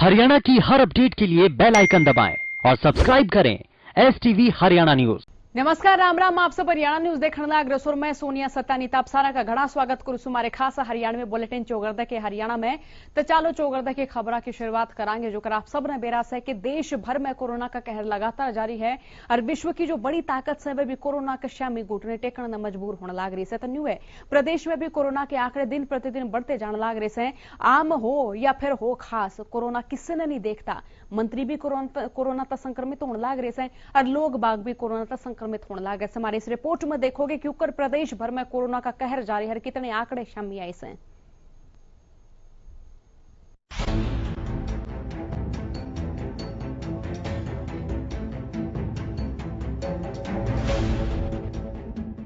हरियाणा की हर अपडेट के लिए बेल आइकन दबाएं और सब्सक्राइब करें STV हरियाणा न्यूज। नमस्कार, राम राम। आप सब हरियाणा न्यूज देखने लाग रहे हो। मैं सोनिया सत्तानी ताप सारा का घना स्वागत करूं हमारे खास हरियाणा में बुलेटिन चौगरदा के हरियाणा में। तो चालो चौगरदा की खबर की शुरुआत करांगे जो कर आप सब ने बेरास है कि देश भर में कोरोना का कहर लगातार जारी है और विश्व की जो बड़ी ताकत से वह भी कोरोना के शामी घुटने टेकने मजबूर होने लग रही है। तो न्यू है प्रदेश में भी कोरोना के आंकड़े दिन प्रतिदिन बढ़ते जाने लग रहे हैं। आम हो या फिर हो खास, कोरोना किसी ने नहीं देखता। मंत्री भी कोरोना तक संक्रमित होने लग रहे हैं और लोग बाग भी कोरोना तक संक्रमित होने लगे। हमारे इस रिपोर्ट में देखोगे कि उत्तर प्रदेश भर में कोरोना का कहर जारी है। कितने आंकड़े सामने आए हैं।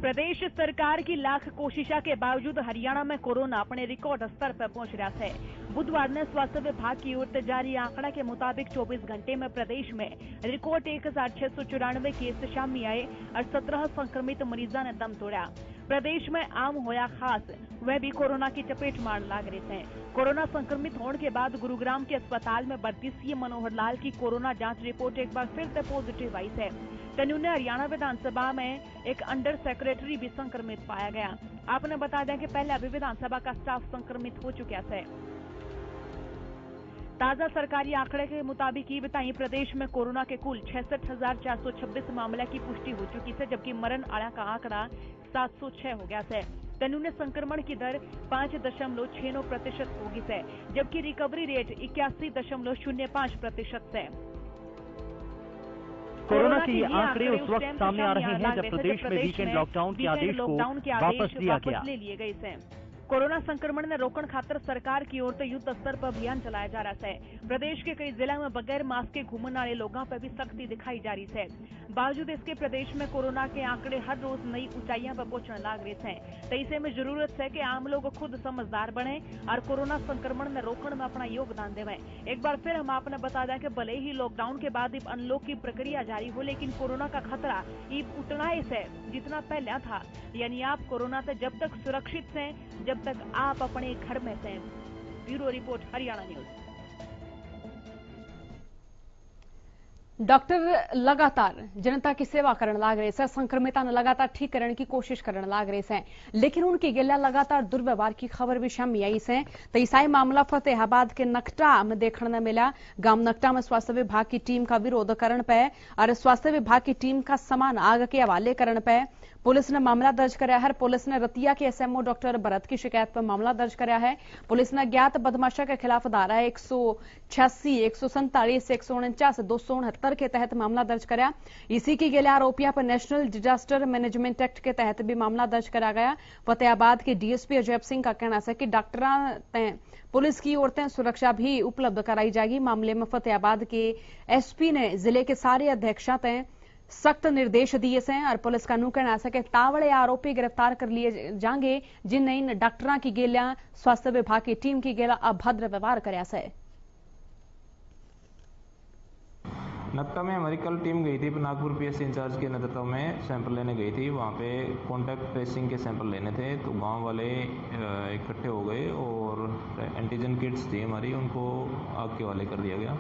प्रदेश सरकार की लाख कोशिशों के बावजूद हरियाणा में कोरोना अपने रिकॉर्ड स्तर पर पहुंच रहा है। बुधवार ने स्वास्थ्य विभाग की ओर से जारी आंकड़ा के मुताबिक 24 घंटे में प्रदेश में रिकॉर्ड 1694 केस सामने आए और 17 संक्रमित मरीजों ने दम तोड़ा। प्रदेश में आम होया खास, वह भी कोरोना की चपेट मार लग रहे हैं। कोरोना संक्रमित होने के बाद गुरुग्राम के अस्पताल में भर्ती सीएम मनोहर लाल की कोरोना जांच रिपोर्ट एक बार फिर से पॉजिटिव आई है। तनु ने हरियाणा विधानसभा में एक अंडर सेक्रेटरी भी संक्रमित पाया गया। आपने बता दें कि पहले अभी विधानसभा का स्टाफ संक्रमित हो चुका है। ताजा सरकारी आंकड़े के मुताबिक ये बताइए प्रदेश में कोरोना के कुल 66,426 मामले की पुष्टि हो चुकी है, जबकि मरण आड़ा का आंकड़ा 706 हो गया है। तनु ने संक्रमण की दर 5.69% हो गई है, जबकि रिकवरी रेट 81.05% है। कोरोना के आंकड़े उस वक्त सामने आ रहे हैं जब प्रदेश में वीकेंड लॉकडाउन के आदेश को वापस लिया गया। ले लिए गए हैं। कोरोना संक्रमण ने रोकने खातर सरकार की ओर से युद्ध स्तर पर अभियान चलाया जा रहा है। प्रदेश के कई जिलों में बगैर मास्क के घूमने वाले लोगों पर भी सख्ती दिखाई जा रही है। बावजूद इसके प्रदेश में कोरोना के आंकड़े हर रोज नई ऊंचाइयों पर पहुंचने लग रहे हैं। तो ऐसे में जरूरत है कि आम लोग खुद समझदार बने और कोरोना संक्रमण ने रोकने में अपना योगदान देवें। एक बार फिर हम आपने बता दें कि भले ही लॉकडाउन के बाद अनलॉक की प्रक्रिया जारी हो, लेकिन कोरोना का खतरा उतना ही है जितना पहले था। यानी आप कोरोना से जब तक सुरक्षित हैं जब तक आप अपने घर में हैं। Bureau report Haryana news. Doctor लगातार जनता की सेवा करने लग रहे हैं, संक्रमिता ने लगातार ठीक करने की कोशिश करने लग रहे हैं, लेकिन उनकी गेला लगातार दुर्व्यवहार की खबर भी सामने आई है। तो ईसाई मामला फतेहाबाद के नकटा में देखने मिला। गांव नकटा में स्वास्थ्य विभाग की टीम का विरोध करने पे और स्वास्थ्य विभाग की टीम का सामान आग के हवाले करने पे पुलिस ने मामला दर्ज कराया है। पुलिस ने रतिया के SMO डॉक्टर भरत की शिकायत पर मामला दर्ज कराया है। पुलिस ने अज्ञात बदमाशा के खिलाफ धारा 186, 147, 149, 269 के तहत मामला दर्ज कराया। इसी की गेले आरोपियों पर नेशनल डिजास्टर मैनेजमेंट एक्ट के तहत भी मामला दर्ज कराया गया। फतेहाबाद के DSP अजय सिंह का कहना है कि डॉक्टर पुलिस की ओर से सुरक्षा भी उपलब्ध कराई जाएगी। मामले में फतेहाबाद के SP ने जिले के सारे अध्यक्षों तय सख्त निर्देश दिए हैं और पुलिस का नु कहना है कि तावड़े आरोपी गिरफ्तार कर लिए जाएंगे जिनने इन डॉक्टरों की गेला स्वास्थ्य विभाग की टीम की गेला अभद्र व्यवहार कराया है। नकटा में हमारी कल टीम गई थी, नागपुर PSC इंचार्ज के नेतृत्व में सैंपल लेने गई थी। वहाँ पे कॉन्टैक्ट ट्रेसिंग के सैंपल लेने थे, तो गांव वाले इकट्ठे हो गए और एंटीजन किट्स थी हमारी, उनको आग के हवाले कर दिया गया।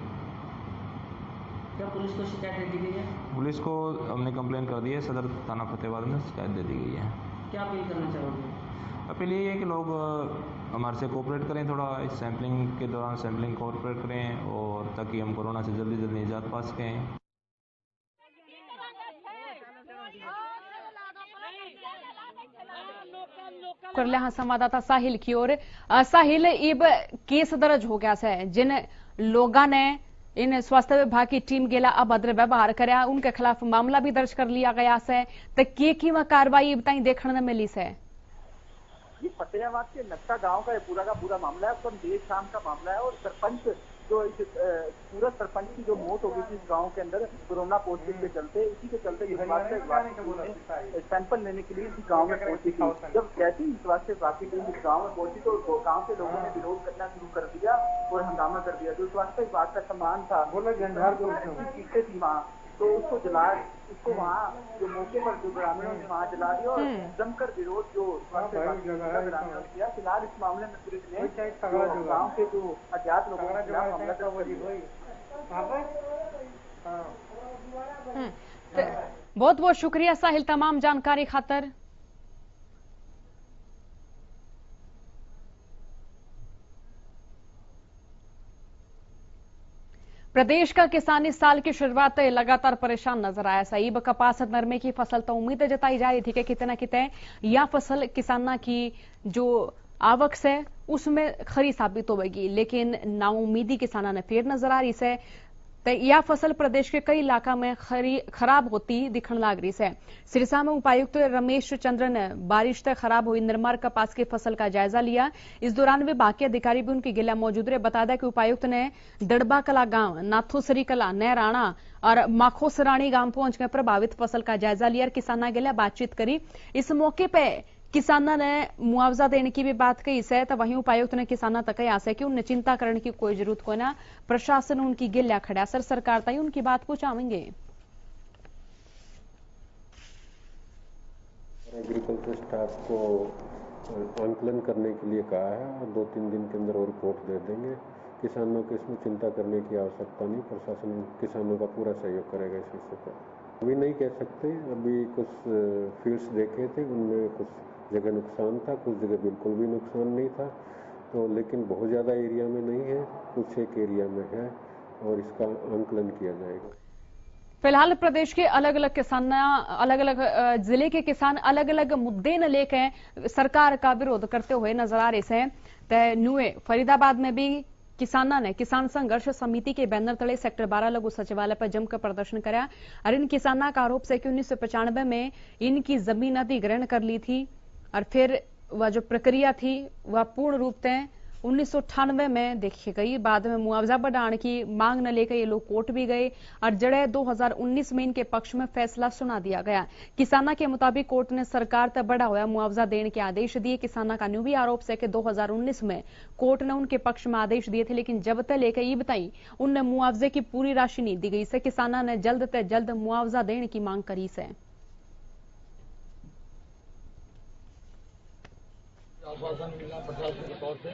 क्या पुलिस को शिकायत दे दी गई है? पुलिस को हमने कंप्लेन कर दी है, सदर थाना फतेहाबाद में शिकायत दे दी गई है। क्या अपील करना चाहोगे? अपील ये है कि लोग हमारे से कोऑपरेट करें, थोड़ा इस सैम्पलिंग के दौरान सैम्पलिंग कोऑपरेट करें और ताकि हम कोरोना से जल्दी जल्दी निजात पा सकें। कर लिया हाँ संवाददाता साहिल की ओर। साहिल, अब केस दर्ज हो गया है जिन लोगों ने इन स्वास्थ्य विभाग की टीम गेला अभद्र व्यवहार कराया, उनके खिलाफ मामला भी दर्ज कर लिया गया है। तो की कार्रवाई बताई देखने में मिली है? ये फतेहाबाद के नक्टा गांव का पूरा का पूरा मामला है। तो देर शाम का मामला है और सरपंच जो पूरा सरपंच की जो मौत हो गई थी इस गांव के अंदर कोरोना पॉजिटिव के चलते, इसी के चलते सैंपल लेने के लिए इसी गांव में पहुंची थी। जब कहती स्वास्थ्य विभाग की टीम इस गांव में पहुंची तो गांव के लोगों ने विरोध करना शुरू कर दिया और हंगामा कर दिया। जो स्वास्थ्य विभाग का सामान था, किस्तें थी वहाँ तो उसको वहाँ जो मौके पर जो ग्रामीणों ने वहाँ जला दिया और जमकर विरोध जो ग्रामीणों ने किया। फिलहाल इस मामले में पुलिस ने गाँव के जो अज्ञात लोगों के खिलाफ मामला दर्ज किया। बहुत बहुत शुक्रिया साहिल तमाम जानकारी खातर। प्रदेश का किसान इस साल की शुरुआत लगातार परेशान नजर आया। सईब कपास नरमे की फसल तो उम्मीद जताई जा रही थी कि कितना कितने यह फसल किसाना की जो आवक से उसमें खरी साबित होगी, लेकिन नाउमीदी किसाना ने फिर नजर आ रही से यह फसल प्रदेश के कई इलाका में खराब होती दिखने लग रही है। सिरसा में उपायुक्त रमेश चंद्र ने बारिश से खराब हुई निर्मर कपास की फसल का जायजा लिया। इस दौरान विभाग के अधिकारी भी उनकी गिला मौजूद रहे। बता दें कि उपायुक्त ने दड़बा कला गांव, नाथोसरी कला, नहराणा और माखोसराणी गांव पहुंचकर प्रभावित फसल का जायजा लिया और किसाना गिला बातचीत करी। इस मौके पर किसाना ने मुआवजा देने की भी बात कही है, तो वहीं उपायुक्त ने किसाना तक आशा कि उन्हें चिंता करने की कोई जरूरत को ना, प्रशासन उनकी गिल्या खड़ा सर सरकार तक उनकी बात पहुंचाएंगे। एग्रीकल्चर स्टाफ को आंकलन करने के लिए कहा है और 2-3 दिन के अंदर वो रिपोर्ट दे देंगे। किसानों को इसमें चिंता करने की आवश्यकता नहीं, प्रशासन किसानों का पूरा सहयोग करेगा इस विषय पर। अभी नहीं कह सकते, अभी कुछ फील्ड्स देखे थे, उनमें कुछ जगह नुकसान था, कुछ जगह बिल्कुल भी नुकसान नहीं था, तो लेकिन बहुत ज़्यादा एरिया में नहीं है, कुछ एक एरिया में है और इसका आंकलन किया जाएगा। फिलहाल प्रदेश के अलग अलग किसान, अलग अलग जिले के किसान अलग अलग मुद्दे न लेकर सरकार का विरोध करते हुए नजर आ रहे हैं। नुए फरीदाबाद में भी किसाना ने किसान संघर्ष समिति के बैनर तले सेक्टर 12 लघु सचिवालय पर जमकर प्रदर्शन कराया और इन किसाना का आरोप है कि 1995 में इनकी जमीन अधिग्रहण कर ली थी और फिर वह जो प्रक्रिया थी वह पूर्ण रूप से 1998 में देखी गई। बाद में मुआवजा बढ़ाने की मांग न लेकर ये लोग कोर्ट भी गए और जड़े 2019 में इनके पक्ष में फैसला सुना दिया गया। किसाना के मुताबिक कोर्ट ने सरकार तक बढ़ा हुआ मुआवजा देने के आदेश दिए। किसाना का न्यू भी आरोप है कि 2019 में कोर्ट ने उनके पक्ष में आदेश दिए थे, लेकिन जब तक लेकर ये बताई उनने मुआवजे की पूरी राशि नहीं दी गई से किसाना ने जल्द से जल्द मुआवजा देने की मांग करी से। आश्वासन मिला प्रशासन के तौर से,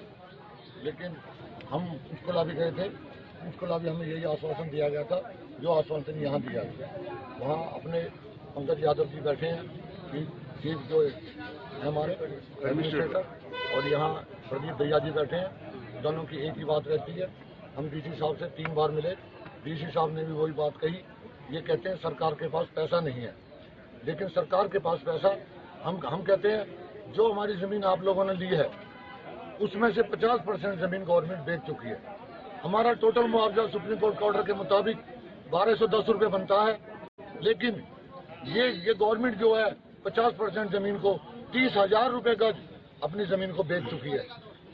लेकिन हम इंकलाबी गए थे, इंकलाबी हमें यही आश्वासन दिया गया था जो आश्वासन यहाँ दिया गया। वहाँ अपने पंकज यादव जी बैठे हैं, चीफ जो है हमारे एडमिनिस्ट्रेटर, और यहाँ प्रदीप भैया जी बैठे हैं। दोनों की एक ही बात रहती है। हम डीसी साहब से 3 बार मिले, डीसी साहब ने भी वही बात कही। ये कहते हैं सरकार के पास पैसा नहीं है, लेकिन सरकार के पास पैसा हम कहते हैं जो हमारी जमीन आप लोगों ने ली है उसमें से 50% जमीन गवर्नमेंट बेच चुकी है। हमारा टोटल मुआवजा सुप्रीम कोर्ट के ऑर्डर के मुताबिक 1210 रुपये बनता है, लेकिन ये गवर्नमेंट जो है 50% जमीन को 30,000 रुपये गज अपनी जमीन को बेच चुकी है।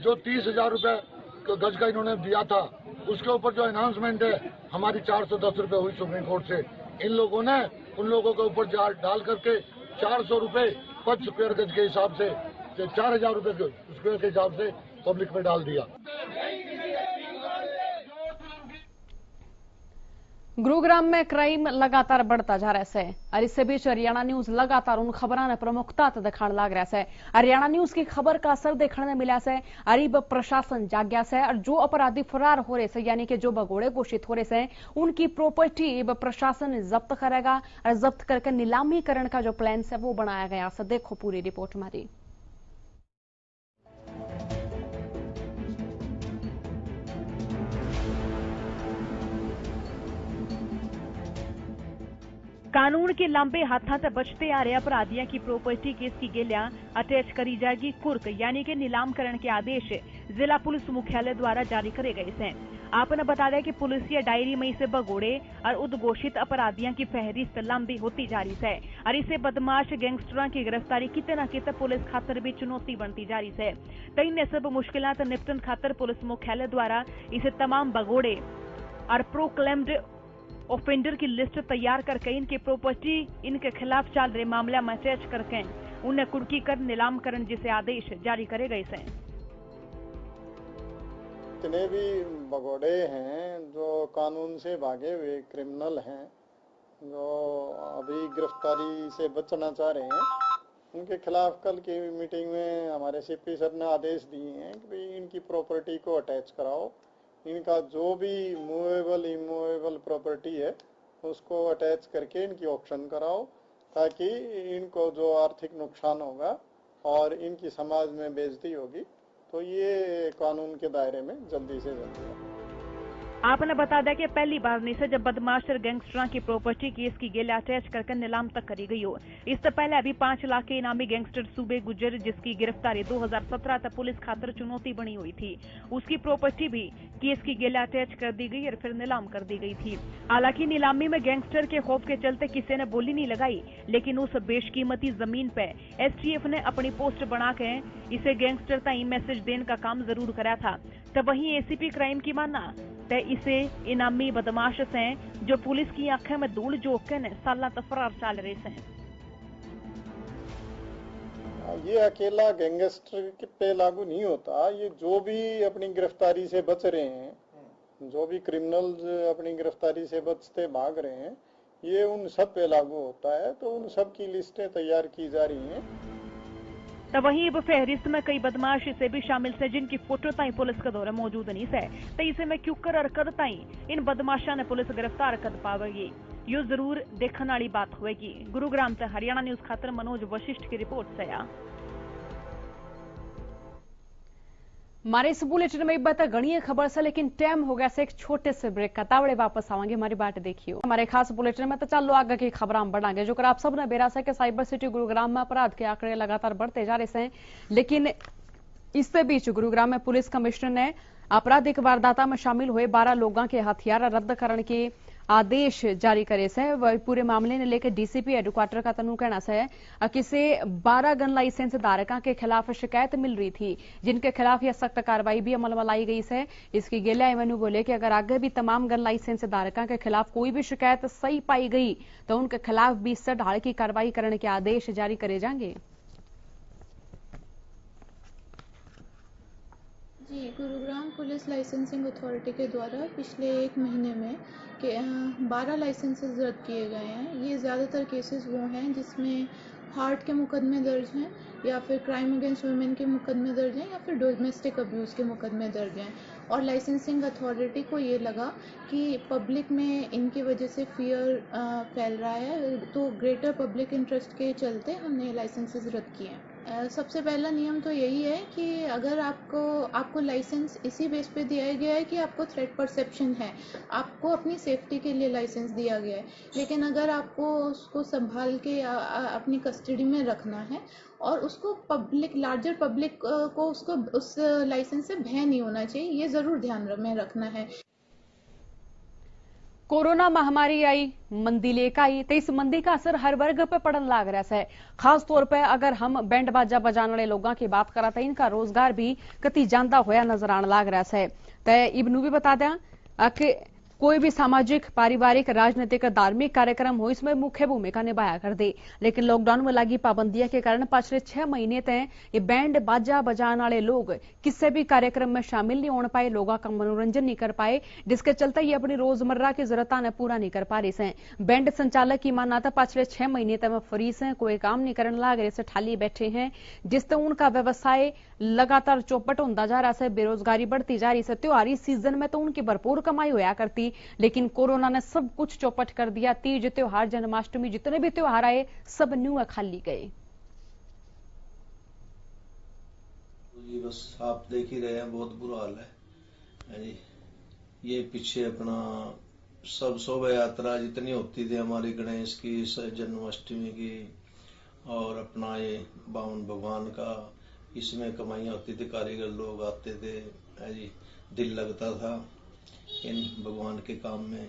जो 30,000 रुपये गज का इन्होंने दिया था उसके ऊपर जो अनाउंसमेंट है हमारी 410 रुपये हुई सुप्रीम कोर्ट से। इन लोगों ने उन लोगों के ऊपर डाल करके 400 रुपये पर स्क्वायर गज के हिसाब से 4,000 रुपये स्क्वायर के हिसाब से पब्लिक में डाल दिया। गुरुग्राम में क्राइम लगातार बढ़ता जा रहा है और इससे बीच हरियाणा न्यूज लगातार उन खबरों ने प्रमुखता दिखाने लग रहा है। हरियाणा न्यूज की खबर का असर देखने मिला है। अरीब प्रशासन जाग्या से और जो अपराधी फरार हो रहे से यानी कि जो भगोड़े घोषित हो रहे हैं उनकी प्रॉपर्टी प्रशासन जब्त करेगा और जब्त करके नीलामीकरण का जो प्लान है वो बनाया गया। देखो पूरी रिपोर्ट हमारी। कानून के लंबे हाथों से बचते आ रहे अपराधियों की प्रॉपर्टी केस की गिलियां अटैच करी जाएगी। कुर्क यानी कि नीलामकरण के आदेश जिला पुलिस मुख्यालय द्वारा जारी करे गए हैं। आपने बता दें कि पुलिसिया डायरी में इसे भगोड़े और उद्घोषित अपराधियों की फहरिस्त लंबी होती जा रही है और इसे बदमाश गैंगस्टरों की गिरफ्तारी कितने न कितने पुलिस खातर भी चुनौती बनती जा रही है। कई ने सब मुश्किलों से निपटन खातर पुलिस मुख्यालय द्वारा इसे तमाम भगोड़े और प्रोक्लेम्ड ऑफेंडर की लिस्ट तैयार करके इनकी प्रॉपर्टी इनके खिलाफ चल रहे मामला में अटैच करके उन्हें कुर्की कर नीलामकरण जैसे आदेश जारी करे गए हैं। जितने भी भगोड़े हैं जो कानून से भागे हुए क्रिमिनल हैं जो अभी गिरफ्तारी से बचना चाह रहे हैं, उनके खिलाफ कल की मीटिंग में हमारे सीपी सर ने आदेश दिए हैं कि भाई इनकी प्रॉपर्टी को अटैच कराओ, इनका जो भी मूवेबल इमूवेबल प्रॉपर्टी है उसको अटैच करके इनकी ऑक्शन कराओ, ताकि इनको जो आर्थिक नुकसान होगा और इनकी समाज में बेइज्जती होगी तो ये कानून के दायरे में जल्दी से जल्दी। आपने बता दिया कि पहली बार नहीं से जब बदमाश और गैंगस्टरों की प्रॉपर्टी केस की गेले अटैच करके नीलाम तक करी गई हो। इससे पहले अभी 5 लाख के इनामी गैंगस्टर सूबे गुजर, जिसकी गिरफ्तारी 2017 तक पुलिस खातर चुनौती बनी हुई थी, उसकी प्रॉपर्टी भी केस की गेले अटैच कर दी गई और फिर नीलाम कर दी गई थी। हालांकि नीलामी में गैंगस्टर के खौफ के चलते किसी ने बोली नहीं लगाई, लेकिन उस बेशकीमती जमीन पे एसटीएफ ने अपनी पोस्ट बना के इसे गैंगस्टर ताई मैसेज देने का काम जरूर करा था। तो वहीं एसीपी क्राइम की मानना ते इसे इनामी बदमाश से जो पुलिस की आंखें में धूल झोंक के ने साला तफरार चल रहे हैं। ये अकेला गैंगस्टर पे लागू नहीं होता, ये जो भी अपनी गिरफ्तारी से बच रहे हैं, जो भी क्रिमिनल्स अपनी गिरफ्तारी से बचते भाग रहे हैं, ये उन सब पे लागू होता है। तो उन सब की लिस्टें तैयार की जा रही हैं। तो वहीं अब फहरिस्त में कई बदमाश इसे भी शामिल से जिनकी फोटो ताई पुलिस के दौरे मौजूद नहीं से, तो इसे में क्यों कर अरकद ताई इन बदमाशा ने पुलिस गिरफ्तार कर पावेगी, यो जरूर देखने वाली बात होगी। गुरुग्राम से हरियाणा न्यूज खातर मनोज वशिष्ठ की रिपोर्ट से। हमारे इस बुलेटिन में बता गणीय खबर से, लेकिन टाइम हो गया से एक छोटे से ब्रेक का। तावड़े वापस आवांगे, हमारी बात देखियो। हमारे खास बुलेटिन में तो चलो आगे की खबर हम बढ़ाएंगे, जो आप सब ने बेरा से कि साइबर सिटी गुरुग्राम में अपराध के आंकड़े लगातार बढ़ते जा रहे हैं। लेकिन इससे बीच गुरुग्राम में पुलिस कमिश्नर ने आपराधिक वारदात में शामिल हुए 12 लोगों के हथियार रद्द करने के आदेश जारी करे से। पूरे मामले ने लेकर डीसीपी हेडक्वार्टर का तनु कहना है कि से 12 गन लाइसेंस धारकों के खिलाफ शिकायत मिल रही थी, जिनके खिलाफ यह सख्त कार्रवाई भी अमल में लाई गई है। इसकी गेला एवेन्यू बोले कि अगर आगे भी तमाम गन लाइसेंस धारकों के खिलाफ कोई भी शिकायत सही पाई गई तो उनके खिलाफ भी इससे ढाल की कार्रवाई करने के आदेश जारी करे जाएंगे। जी, गुरुग्राम पुलिस लाइसेंसिंग अथॉरिटी के द्वारा पिछले 1 महीने में 12 लाइसेंसेस रद्द किए गए हैं। ये ज़्यादातर केसेस वो हैं जिसमें हार्ट के मुकदमे दर्ज हैं, या फिर क्राइम अगेंस्ट वुमेन के मुकदमे दर्ज हैं, या फिर डोमेस्टिक अब्यूज़ के मुकदमे दर्ज हैं। और लाइसेंसिंग अथॉरिटी को ये लगा कि पब्लिक में इनकी वजह से फियर फैल रहा है, तो ग्रेटर पब्लिक इंटरेस्ट के चलते हमने लाइसेंसेस रद्द किए हैं। सबसे पहला नियम तो यही है कि अगर आपको लाइसेंस इसी बेस पे दिया गया है कि आपको थ्रेट परसेप्शन है, आपको अपनी सेफ्टी के लिए लाइसेंस दिया गया है, लेकिन अगर आपको उसको संभाल के अपनी कस्टडी में रखना है और उसको लार्जर पब्लिक को उसको उस लाइसेंस से भय नहीं होना चाहिए, ये जरूर ध्यान में रखना है। कोरोना महामारी आई, मंदी लेकर आई, तो इस मंदी का असर हर वर्ग पे पड़न लाग रहा है। खास तौर पे अगर हम बैंड बाजा बजाने वाले लोगों की बात करा तो इनका रोजगार भी कति जांदा होया नजर आने लाग रहा है। तो इबनू भी बता दें कि कोई भी सामाजिक, पारिवारिक, राजनीतिक, धार्मिक कार्यक्रम हो, इसमें मुख्य भूमिका निभाया कर दे। लेकिन लॉकडाउन में लगी पाबंदियों के कारण पिछले 6 महीने तक ये बैंड बाजा बजाने वाले लोग किसी भी कार्यक्रम में शामिल नहीं हो पाए, लोगों का मनोरंजन नहीं कर पाए, जिसके चलते ये अपनी रोजमर्रा की जरूरत ने पूरा नहीं कर पा रही है। बैंड संचालक की मानना था पिछले 6 महीने तक फ्री से कोई काम नहीं करने लग रहे से ठाली बैठे हैं, जिससे उनका व्यवसाय लगातार चौपट होता जा रहा है, बेरोजगारी बढ़ती जा रही है। त्योहारी सीजन में तो उनकी भरपूर कमाई होया करती, लेकिन कोरोना ने सब कुछ चौपट कर दिया। तीज त्योहार, जन्माष्टमी, जितने भी त्योहार आए सब न्यू खाली गए। जी बस आप देख ही रहे हैं, बहुत बुरा हाल है जी। ये पीछे अपना सब शोभा यात्रा जितनी होती थी हमारी, गणेश की, जन्माष्टमी की, और अपना ये बावन भगवान का, इसमें कमाइयाँ होती थी, कारीगर लोग आते थे जी, दिल लगता था इन भगवान के काम में।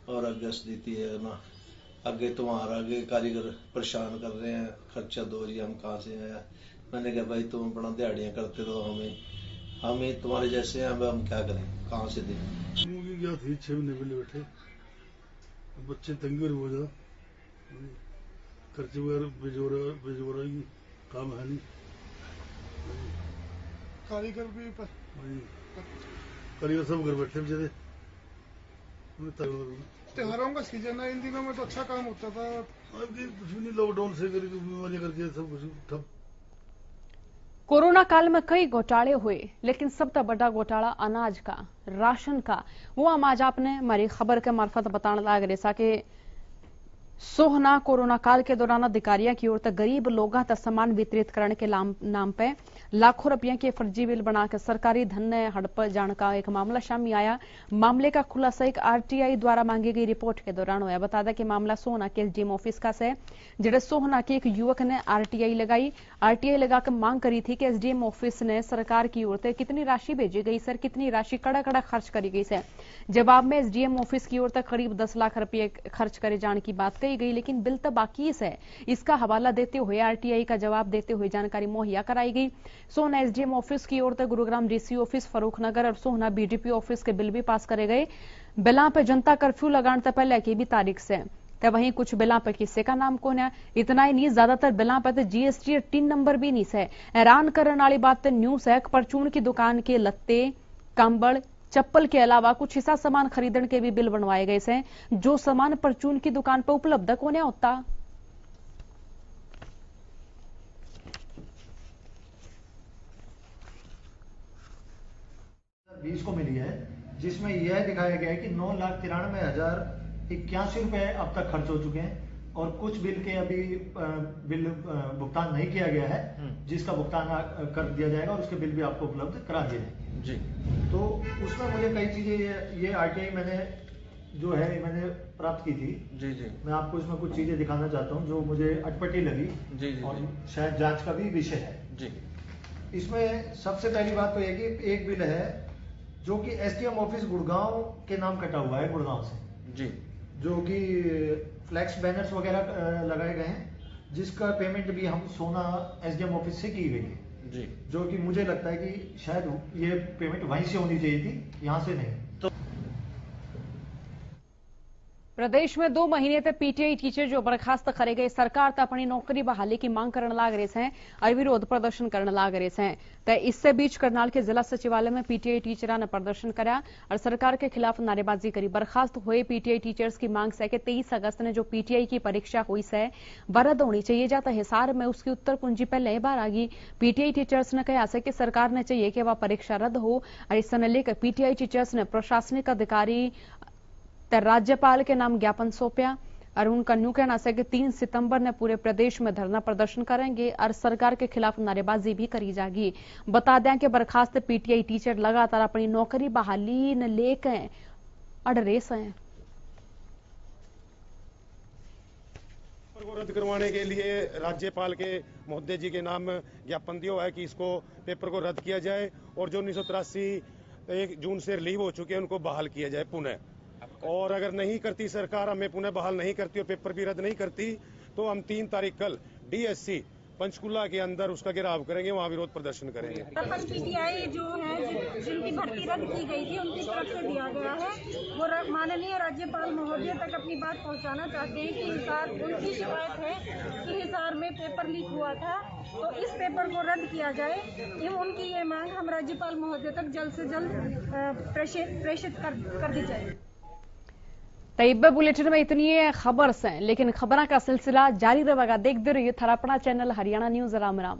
और अगस्त देती है ना, आगे तुम्हारा आगे कारीगर परेशान कर रहे हैं, खर्चा दो जी, हम कहाँ से आया। मैंने कहा भाई तुम अपना दिहाड़ियाँ करते तो हमें तुम्हारे जैसे हैं, अब हम क्या करें, कहाँ से दें। क्या थी 6 महीने पहले बैठे, बच्चे तंगी और बोझा, खर्चे वगैरह बेजोरा की काम है नहीं। कारीगर भी कारीगर सब घर बैठे बेचारे, त्योहारों का सीजन है, इन दिनों में तो अच्छा काम होता था। अभी कुछ भी नहीं, लॉकडाउन से करके बीमारी करके सब कुछ ठप। कोरोना काल में कई घोटाले हुए, लेकिन सबसे बड़ा घोटाला अनाज का, राशन का। वो हम आज आपने हमारी खबर के मार्फत बताने लग रहे कि सोहना कोरोना काल के दौरान अधिकारियों की ओर से गरीब लोगों तक सामान वितरित करने के नाम पे लाखों रुपये के फर्जी बिल बनाकर सरकारी धन ने हड़प जाने का एक मामला सामने आया। मामले का खुलासा एक आरटीआई द्वारा मांगी गई रिपोर्ट के दौरान हुआ। बता दें कि मामला सोहना के एसडीएम ऑफिस का है, जिसे सोहना के एक युवक ने आरटीआई लगाकर मांग करी थी कि एसडीएम ऑफिस ने सरकार की ओर से कितनी राशि भेजी गई सर, कितनी राशि कड़ा खर्च करी गई है। जवाब में एसडीएम ऑफिस की ओर से करीब 10 लाख रुपये खर्च करे जाने की बात कही गई, लेकिन बिल तो बाकी है। इसका हवाला देते हुए आरटीआई का जवाब देते हुए जानकारी मुहैया कराई गई। सोहना एसडीएम ऑफिस की ओर से गुरुग्राम डीसी ऑफिस, फरूखनगर और सोहना बीडीपी ऑफिस के बिल भी पास करे गए। बिलों पे जनता कर्फ्यू लगाने से पहले की भी तारीख से, तो वहीं कुछ बिलों पे किस्से का नाम कौन है। इतना ही नहीं, ज्यादातर बिलों पे तो जीएसटी और टिन नंबर भी नहीं है। हैरान करने वाली बात न्यूज है, परचून की दुकान के लत्ते, कंबल, चप्पल के अलावा कुछ हिस्सा सामान खरीदने के भी बिल बनवाए गए हैं, जो सामान परचून की दुकान पर उपलब्ध कौन होता। बीस को मिली है, जिसमें यह दिखाया गया है कि 9,93,081 रुपए अब तक खर्च हो चुके हैं और कुछ बिल के अभी बिल भुगतान नहीं किया गया है, जिसका भुगतान कर दिया जाएगा और उसके बिल भी आपको उपलब्ध करा दिए जाएंगे जी। तो उसमें मुझे कई चीजें ये आरटीआई मैंने प्राप्त की थी जी। मैं आपको इसमें कुछ चीजें दिखाना चाहता हूं जो मुझे अटपटी लगी जी और शायद जांच का भी विषय है जी। इसमें सबसे पहली बात तो यह कि एक बिल है जो कि एसडीएम ऑफिस गुड़गांव के नाम कटा हुआ है, गुड़गांव से जी, जो कि फ्लैक्स बैनर्स वगैरह लगाए गए हैं, जिसका पेमेंट भी हम सोना एसडीएम ऑफिस से की गई है जी, जो कि मुझे लगता है कि शायद ये पेमेंट वहीं से होनी चाहिए थी, यहां से नहीं। तो प्रदेश में 2 महीने तक पीटीआई टीचर जो बर्खास्त करे गए, सरकार तक अपनी नौकरी बहाली की मांग करने लाग रहे हैं और विरोध प्रदर्शन करने लाग रहे हैं। तो इससे बीच करनाल के जिला सचिवालय में पीटीआई टीचर ने प्रदर्शन करा और सरकार के खिलाफ नारेबाजी करी। बर्खास्त हुए पीटीआई टीचर्स की मांग है कि 23 अगस्त ने जो पीटीआई की परीक्षा हुई है वह रद्द होनी चाहिए। जाता हिसार में उसकी उत्तर कुंजी पहले बार आ गई। पीटीआई टीचर्स ने कहा कि सरकार ने चाहिए कि वह परीक्षा रद्द हो और इससे लेकर पीटीआई टीचर्स ने प्रशासनिक अधिकारी राज्यपाल के नाम ज्ञापन सौंपया और उनका न्यू कहना है कि 3 सितंबर ने पूरे प्रदेश में धरना प्रदर्शन करेंगे और सरकार के खिलाफ नारेबाजी भी करी जाएगी। बता दें कि बर्खास्त पीटीआई टीचर लगातार अपनी नौकरी बहाली न लेकर अड़ रहे हैं। को रद्द करवाने के लिए राज्यपाल के महोदय जी के नाम ज्ञापन दिया हुआ है कि इसको पेपर को रद्द किया जाए और जो 1983 1 जून से रिलीव हो चुके हैं उनको बहाल किया जाए पुनः। और अगर नहीं करती सरकार, हमें पुनः बहाल नहीं करती और पेपर भी रद्द नहीं करती, तो हम 3 तारीख कल डीएससी पंचकुला के अंदर उसका घेराव करेंगे, वहाँ विरोध प्रदर्शन करेंगे। पीटीआई जो है जिनकी भर्ती रद्द की गई थी उनकी तरफ से दिया गया है, वो माननीय राज्यपाल महोदय तक अपनी बात पहुंचाना चाहते हैं कि हिसार, उनकी शिकायत है कि हिसार में पेपर लीक हुआ था, तो इस पेपर को रद्द किया जाए। एवं उनकी ये मांग हम राज्यपाल महोदय तक जल्द से जल्द प्रेषित कर दी जाए। तैयब बुलेटिन में इतनी खबर है, लेकिन खबर का सिलसिला जारी रहेगा। देखते रहिए थारा अपना चैनल हरियाणा न्यूज। राम राम।